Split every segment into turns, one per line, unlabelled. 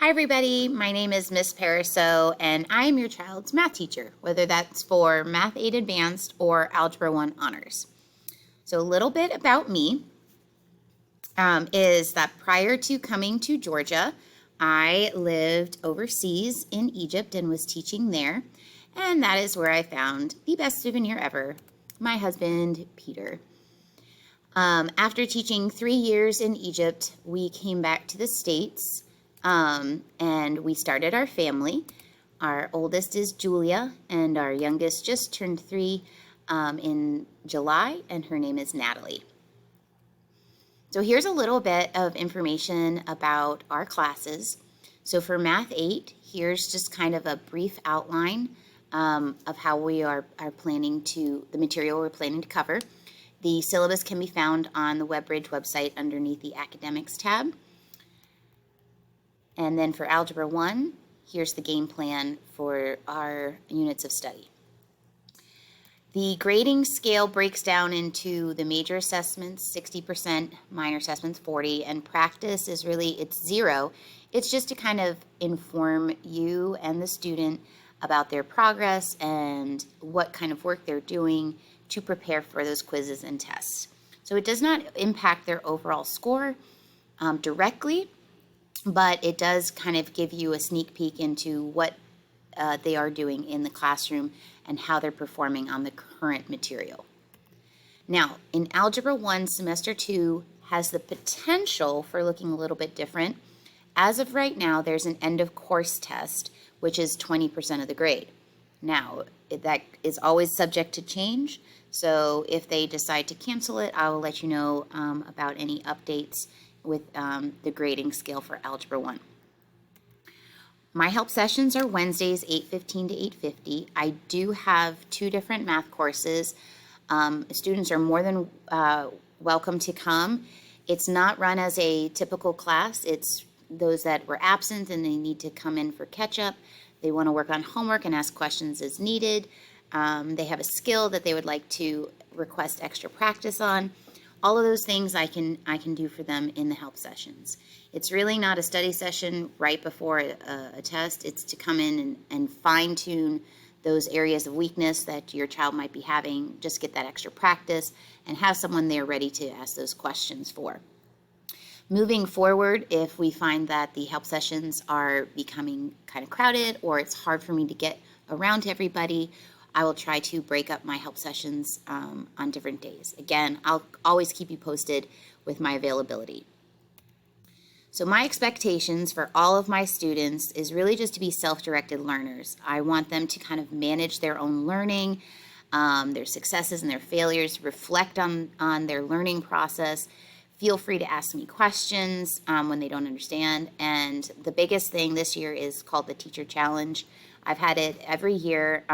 Hi everybody, my name is Miss Pariseau and I am your child's math teacher, whether that's for Math 8 Advanced or Algebra 1 Honors. So a little bit about me is that prior to coming to Georgia, I lived overseas in Egypt and was teaching there, and that is where I found the best souvenir ever, my husband, Peter. After teaching 3 years in Egypt, we came back to the States. And we started our family. Our oldest is Julia, and our youngest just turned 3 in July, and her name is Natalie. So here's a little bit of information about our classes. So for Math 8, here's just kind of a brief outline of how we are planning to, the material we're planning to cover. The syllabus can be found on the WebBridge website underneath the Academics tab. And then for Algebra 1, here's the game plan for our units of study. The grading scale breaks down into the major assessments, 60%, minor assessments, 40%, and practice is really, it's 0. It's just to kind of inform you and the student about their progress and what kind of work they're doing to prepare for those quizzes and tests. So it does not impact their overall score directly, but it does kind of give you a sneak peek into what they are doing in the classroom and how they're performing on the current material. Now, in Algebra 1, Semester 2 has the potential for looking a little bit different. As of right now, there's an end of course test, which is 20% of the grade. Now, that is always subject to change, so if they decide to cancel it, I will let you know about any updates with the grading scale for Algebra 1. My help sessions are Wednesdays, 8:15 to 8:50. I do have 2 different math courses. Students are more than welcome to come. It's not run as a typical class. It's those that were absent and they need to come in for catch-up. They want to work on homework and ask questions as needed. They have a skill that they would like to request extra practice on. All of those things I can do for them in the help sessions. It's really not a study session right before a test. It's to come in and fine-tune those areas of weakness that your child might be having, just get that extra practice, and have someone there ready to ask those questions for. Moving forward, if we find that the help sessions are becoming kind of crowded or it's hard for me to get around to everybody, I will try to break up my help sessions on different days. Again, I'll always keep you posted with my availability. So my expectations for all of my students is really just to be self-directed learners. I want them to kind of manage their own learning, their successes and their failures, reflect on their learning process. Feel free to ask me questions when they don't understand. And the biggest thing this year is called the Teacher Challenge. I've had it every year.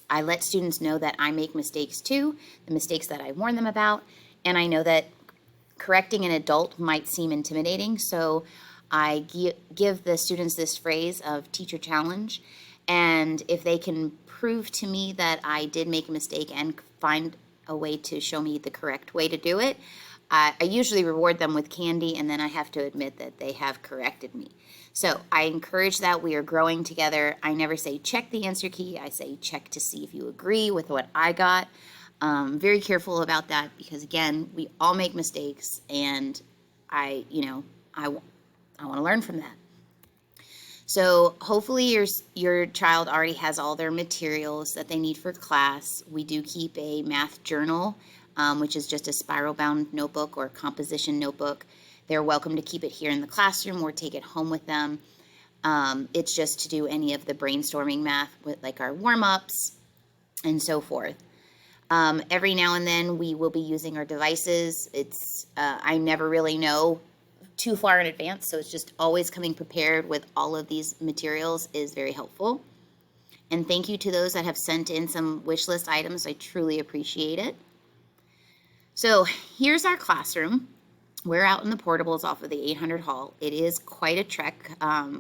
I let students know that I make mistakes too, the mistakes that I warn them about, and I know that correcting an adult might seem intimidating, so I give the students this phrase of teacher challenge, and if they can prove to me that I did make a mistake and find a way to show me the correct way to do it, I usually reward them with candy, and then I have to admit that they have corrected me. So I encourage that. We are growing together. I never say check the answer key. I say check to see if you agree with what I got. Very careful about that because, again, we all make mistakes, and I want to learn from that. So hopefully your child already has all their materials that they need for class. We do keep a math journal, which is just a spiral-bound notebook or composition notebook. They're welcome to keep it here in the classroom or take it home with them. It's just to do any of the brainstorming math with like our warm-ups and so forth. Every now and then we will be using our devices. I never really know too far in advance, so it's just always coming prepared with all of these materials is very helpful. And thank you to those that have sent in some wish list items. I truly appreciate it. So here's our classroom. We're out in the portables off of the 800 hall. It is quite a trek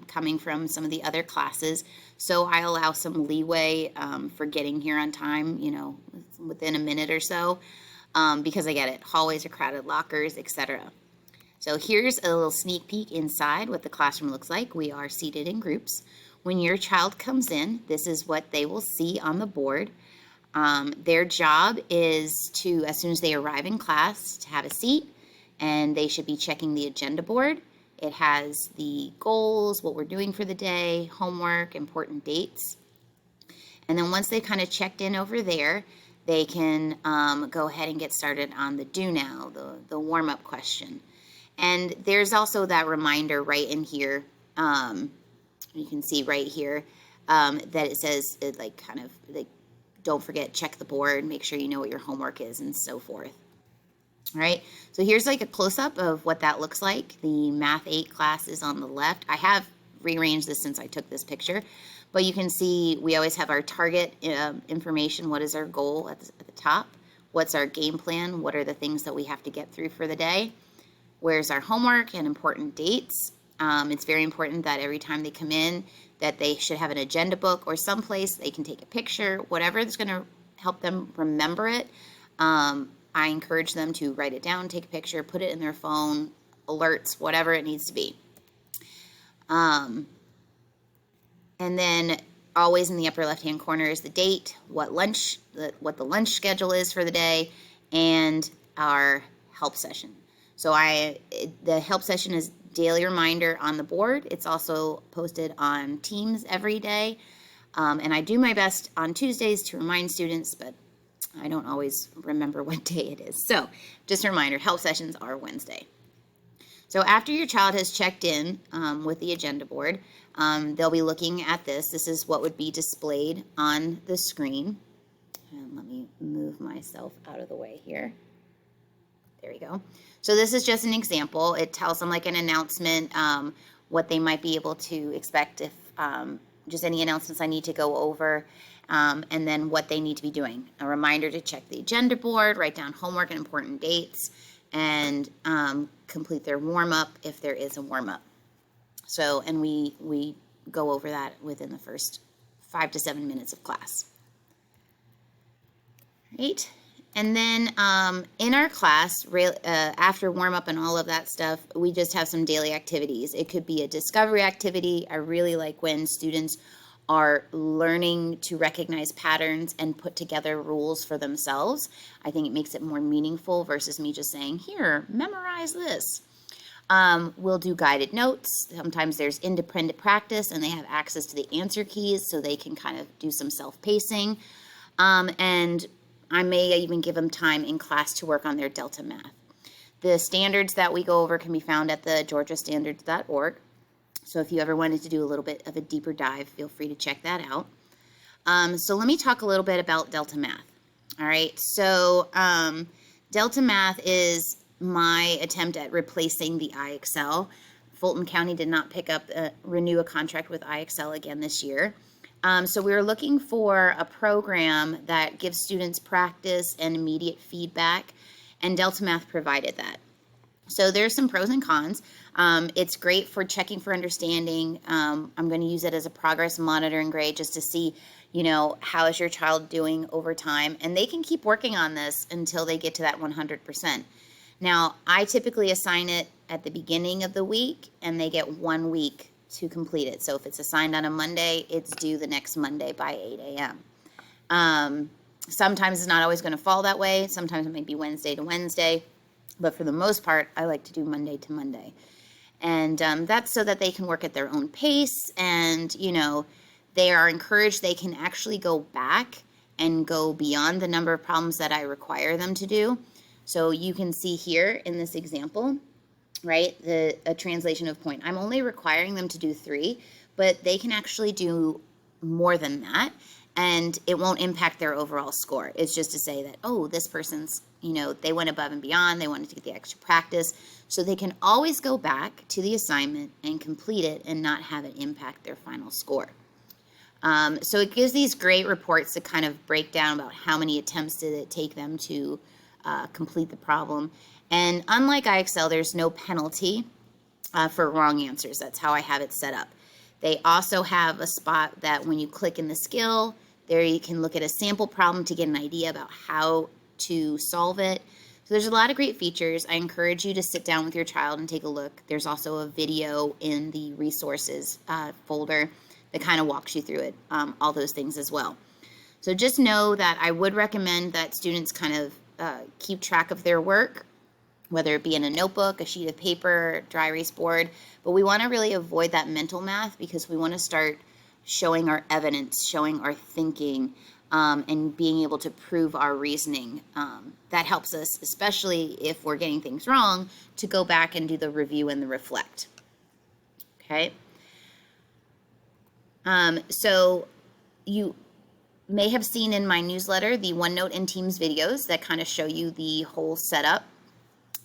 coming from some of the other classes, so I allow some leeway for getting here on time, within a minute or so, because I get it. Hallways are crowded, lockers, etc. So here's a little sneak peek inside what the classroom looks like. We are seated in groups. When your child comes in, this is what they will see on the board. Their job is to, as soon as they arrive in class, to have a seat, and they should be checking the agenda board. It has the goals, what we're doing for the day, homework, important dates. And then once they've kind of checked in over there, they can go ahead and get started on the do now, the warm-up question. And there's also that reminder right in here. You can see right here that it says, don't forget, check the board, make sure you know what your homework is, and so forth. All right, so here's like a close-up of what that looks like. The Math 8 class is on the left. I have rearranged this since I took this picture, but you can see we always have our target information. What is our goal at the top? What's our game plan? What are the things that we have to get through for the day? Where's our homework and important dates? It's very important that every time they come in that they should have an agenda book or someplace they can take a picture, whatever is going to help them remember it. I encourage them to write it down, take a picture, put it in their phone, alerts, whatever it needs to be. And then always in the upper left-hand corner is the date, what the lunch schedule is for the day, and our help session. So the help session is daily reminder on the board. It's also posted on Teams every day. And I do my best on Tuesdays to remind students, but I don't always remember what day it is. So just a reminder, help sessions are Wednesday. So after your child has checked in with the agenda board, they'll be looking at this. This is what would be displayed on the screen. And let me move myself out of the way here. There we go. So this is just an example. It tells them like an announcement, what they might be able to expect if just any announcements I need to go over, and then what they need to be doing. A reminder to check the agenda board, write down homework and important dates, and complete their warm-up if there is a warm-up. So, and we go over that within the first 5 to 7 minutes of class. Right? And then in our class, after warm-up and all of that stuff, we just have some daily activities. It could be a discovery activity. I really like when students are learning to recognize patterns and put together rules for themselves. I think it makes it more meaningful versus me just saying, here, memorize this. We'll do guided notes. Sometimes there's independent practice and they have access to the answer keys so they can kind of do some self-pacing. And I may even give them time in class to work on their Delta Math. The standards that we go over can be found at the georgiastandards.org. So if you ever wanted to do a little bit of a deeper dive, feel free to check that out. So let me talk a little bit about Delta Math. All right, so Delta Math is my attempt at replacing the iExcel. Fulton County did not renew a contract with iExcel again this year. So we were looking for a program that gives students practice and immediate feedback, and Delta Math provided that. So there's some pros and cons. It's great for checking for understanding. I'm going to use it as a progress monitoring grade just to see, how is your child doing over time, and they can keep working on this until they get to that 100%. Now, I typically assign it at the beginning of the week, and they get 1 week to complete it. So if it's assigned on a Monday, it's due the next Monday by 8 a.m. Sometimes it's not always going to fall that way. Sometimes it might be Wednesday to Wednesday. But for the most part, I like to do Monday to Monday. And that's so that they can work at their own pace. And, they are encouraged they can actually go back and go beyond the number of problems that I require them to do. So you can see here in this example, right, a translation of point. I'm only requiring them to do 3, but they can actually do more than that, and it won't impact their overall score. It's just to say that, oh, this person's, they went above and beyond, they wanted to get the extra practice, so they can always go back to the assignment and complete it and not have it impact their final score. So it gives these great reports that kind of break down about how many attempts did it take them to complete the problem. And unlike iExcel, there's no penalty for wrong answers. That's how I have it set up. They also have a spot that when you click in the skill, there you can look at a sample problem to get an idea about how to solve it. So there's a lot of great features. I encourage you to sit down with your child and take a look. There's also a video in the resources folder that kind of walks you through it, all those things as well. So just know that I would recommend that students kind of keep track of their work, whether it be in a notebook, a sheet of paper, dry erase board, but we want to really avoid that mental math because we want to start showing our evidence, showing our thinking, and being able to prove our reasoning. That helps us, especially if we're getting things wrong, to go back and do the review and the reflect. Okay? So you may have seen in my newsletter the OneNote and Teams videos that kind of show you the whole setup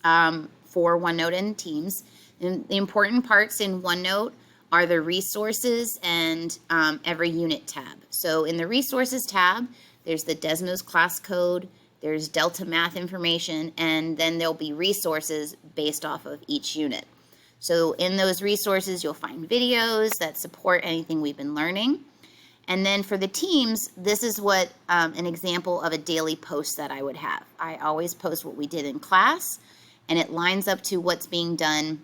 for OneNote and Teams. And the important parts in OneNote are the resources and every unit tab. So in the resources tab, there's the Desmos class code, there's Delta math information, and then there'll be resources based off of each unit. So in those resources, you'll find videos that support anything we've been learning. And then for the teams, this is what an example of a daily post that I would have. I always post what we did in class, and it lines up to what's being done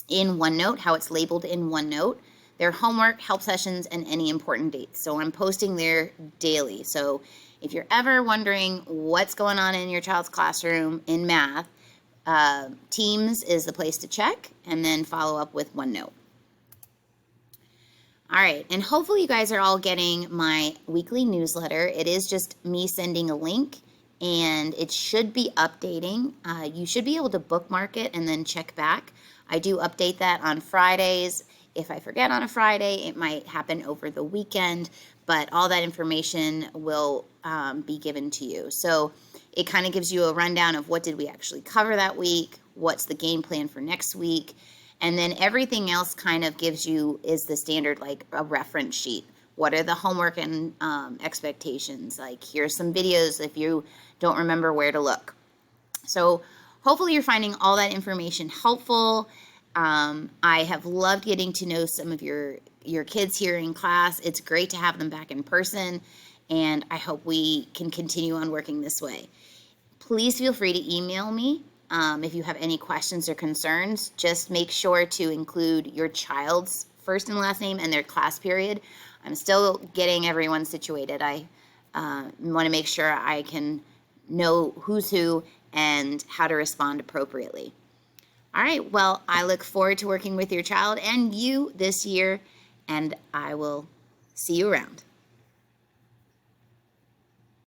in OneNote, how it's labeled in OneNote, their homework, help sessions, and any important dates. So I'm posting there daily. So if you're ever wondering what's going on in your child's classroom in math, Teams is the place to check, and then follow up with OneNote. All right, and hopefully you guys are all getting my weekly newsletter. It is just me sending a link, and it should be updating. You should be able to bookmark it and then check back. I do update that on Fridays. If I forget on a Friday, it might happen over the weekend, but all that information will be given to you. So it kind of gives you a rundown of what did we actually cover that week, what's the game plan for next week, and then everything else kind of gives you is the standard, like a reference sheet. What are the homework and expectations? Like, here's some videos if you don't remember where to look. So hopefully you're finding all that information helpful. I have loved getting to know some of your kids here in class. It's great to have them back in person, and I hope we can continue on working this way. Please feel free to email me if you have any questions or concerns. Just make sure to include your child's first and last name and their class period. I'm still getting everyone situated. I want to make sure I can know who's who and how to respond appropriately. All right, well, I look forward to working with your child and you this year, and I will see you around.